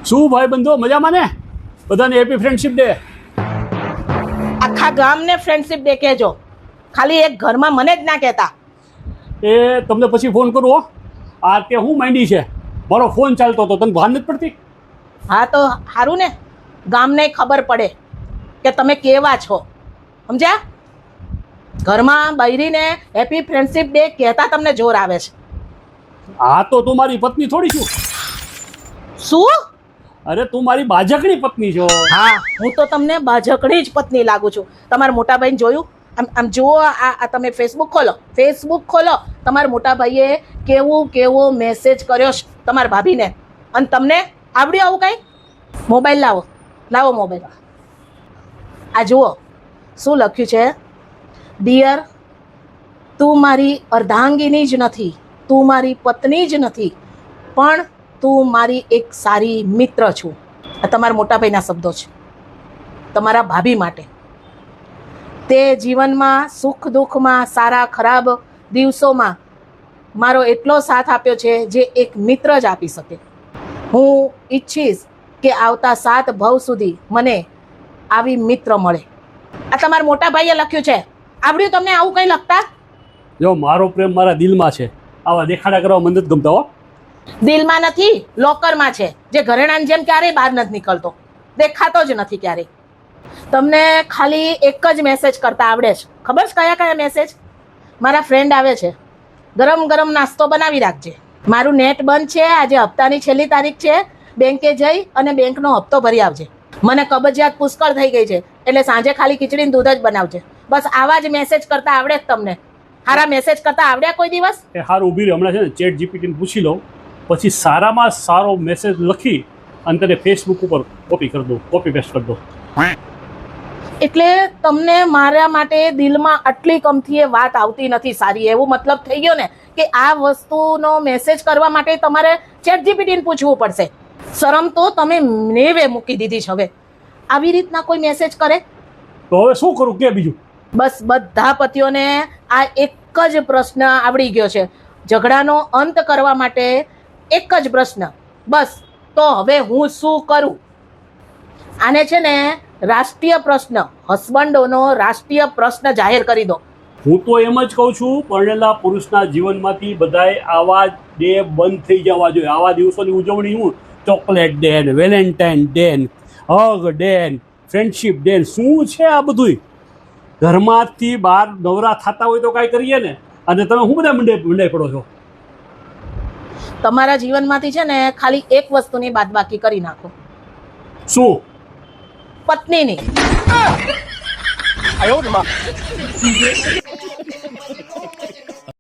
શું ભાઈ બંધો મજામાં ને? બધાને હેપી ફ્રેન્ડશિપ ડે. આખા ગામને ફ્રેન્ડશિપ ડે કહેજો, ખાલી એક ઘરમાં મને જ ના કહેતા. એ તમને પછી ફોન કરું હો. આ તે હું માંડી છે, મારો ફોન ચાલતો હતો, તને ભાન નથી પડતી? હા તો સારું ને, ગામને ખબર પડે કે તમે કેવા છો, સમજ્યા? ઘરમાં બૈરીને હેપી ફ્રેન્ડશિપ ડે કહેતા તમને જોર આવે છે. હા તો તું મારી પત્ની થોડી છું. શું? અરે તું મારી બાજકની પત્ની છો. હા, હું તો તમને બાજકડી જ પત્ની લાગુ છું. તમારા મોટા ભાઈને જોયું? આમ જુઓ, આ તમે ફેસબુક ખોલો. તમારા મોટા ભાઈએ કેવો મેસેજ કર્યો છે તમારા ભાભીને, અને તમને આવડ્યું આવું કાંઈ? મોબાઈલ લાવો મોબાઈલ. આ જુઓ શું લખ્યું છે. ડિયર, તું મારી અર્ધાંગીની જ નથી, તું મારી પત્ની જ નથી, પણ તું મારી એક સારી મિત્ર છું. આ તમારા મોટાભાઈના શબ્દો છે તમારા ભાભી માટે. તે જીવનમાં સુખ દુઃખમાં, સારા ખરાબ દિવસોમાં મારો એટલો સાથ આપ્યો છે જે એક મિત્ર જ આપી શકે. હું ઈચ્છીશ કે આવતા 7 ભવ સુધી મને આવી મિત્ર મળે. આ તમારા મોટા ભાઈએ લખ્યું છે. આવડ્યું તમને આવું કંઈ લખતા? જો મારો પ્રેમ મારા દિલમાં છે, આવા દેખાડા કરવા મને નથી ગમતા હો. દિલમાં નથી, લોકરમાં છે, જે ઘરેણાની જેમ ક્યારેય બહાર નથી નીકળતો, દેખાતો જ નથી ક્યારેય. તમને ખાલી એક જ મેસેજ કરતા આવડે છે. ખબર છે કયા મેસેજ? મારા ફ્રેન્ડ આવે છે, ગરમ ગરમ નાસ્તો બનાવી રાખજે. મારું નેટ બંધ છે, આજે હપ્તાની છેલ્લી તારીખ છે, બેંકે જઈ અને બેંકનો હપ્તો ભરી આવજે. મને કબજિયાત પુષ્કળ થઈ ગઈ છે, એટલે સાંજે ખાલી ખીચડીને દૂધ જ બનાવજે. બસ આવા જ મેસેજ કરતા આવડે જ તમને. સારા મેસેજ કરતા આવડ્યા કોઈ દિવસ? એ સારું ઊભી રહે, હમણાં છે ને ચેટ જીપીટીને પૂછી લઉં, પછી સારામાં સારો મેસેજ લખી અને તને ફેસબુક ઉપર કોપી પેસ્ટ કરી દો. એટલે તમને મારા માટે દિલમાં આટલી કમથી એ વાત આવતી નથી સારી, એવું મતલબ થઈ ગયો ને કે આ વસ્તુનો મેસેજ કરવા માટે તમારે ચેટ જીપીટીને પૂછવું પડશે. શરમ તો તમે નેવે મૂકી દીધી છે. હવે આવી રીતના કોઈ મેસેજ કરે તો હવે શું કરું કે બીજું? બસ બધા પતિઓને આ એક જ પ્રશ્ન આવડી ગયો છે. ઝઘડાનો અંત કરવા માટે એક જ પ્રશ્ન, બસ. તો હવે હું શું કરું? આને છે ને રાષ્ટ્રીય પ્રશ્ન, હસબન્ડોનો રાષ્ટ્રીય પ્રશ્ન જાહેર કરી દો. હું તો એમ જ કહું છું, પરણેલા પુરુષના જીવનમાંથી બધાય આવા ડે બંધ થઈ જવા જોઈએ. આવા દિવસોની ઉજવણી હું ચોકલેટ ડે ને, વેલેન્ટાઇન ડે ને, હગ ડે ને, ફ્રેન્ડશિપ ડે ને, શું છે આ બધુંય? ઘરમાંથી બહાર નવરા થતા હોય તો કાંઈ કરીએ ને, અને તમે શું બધા મંડાઈ પડો છો? તમારા જીવનમાંથી છે ને ખાલી એક વસ્તુની બાદબાકી કરી નાખો. શું? પત્નીની.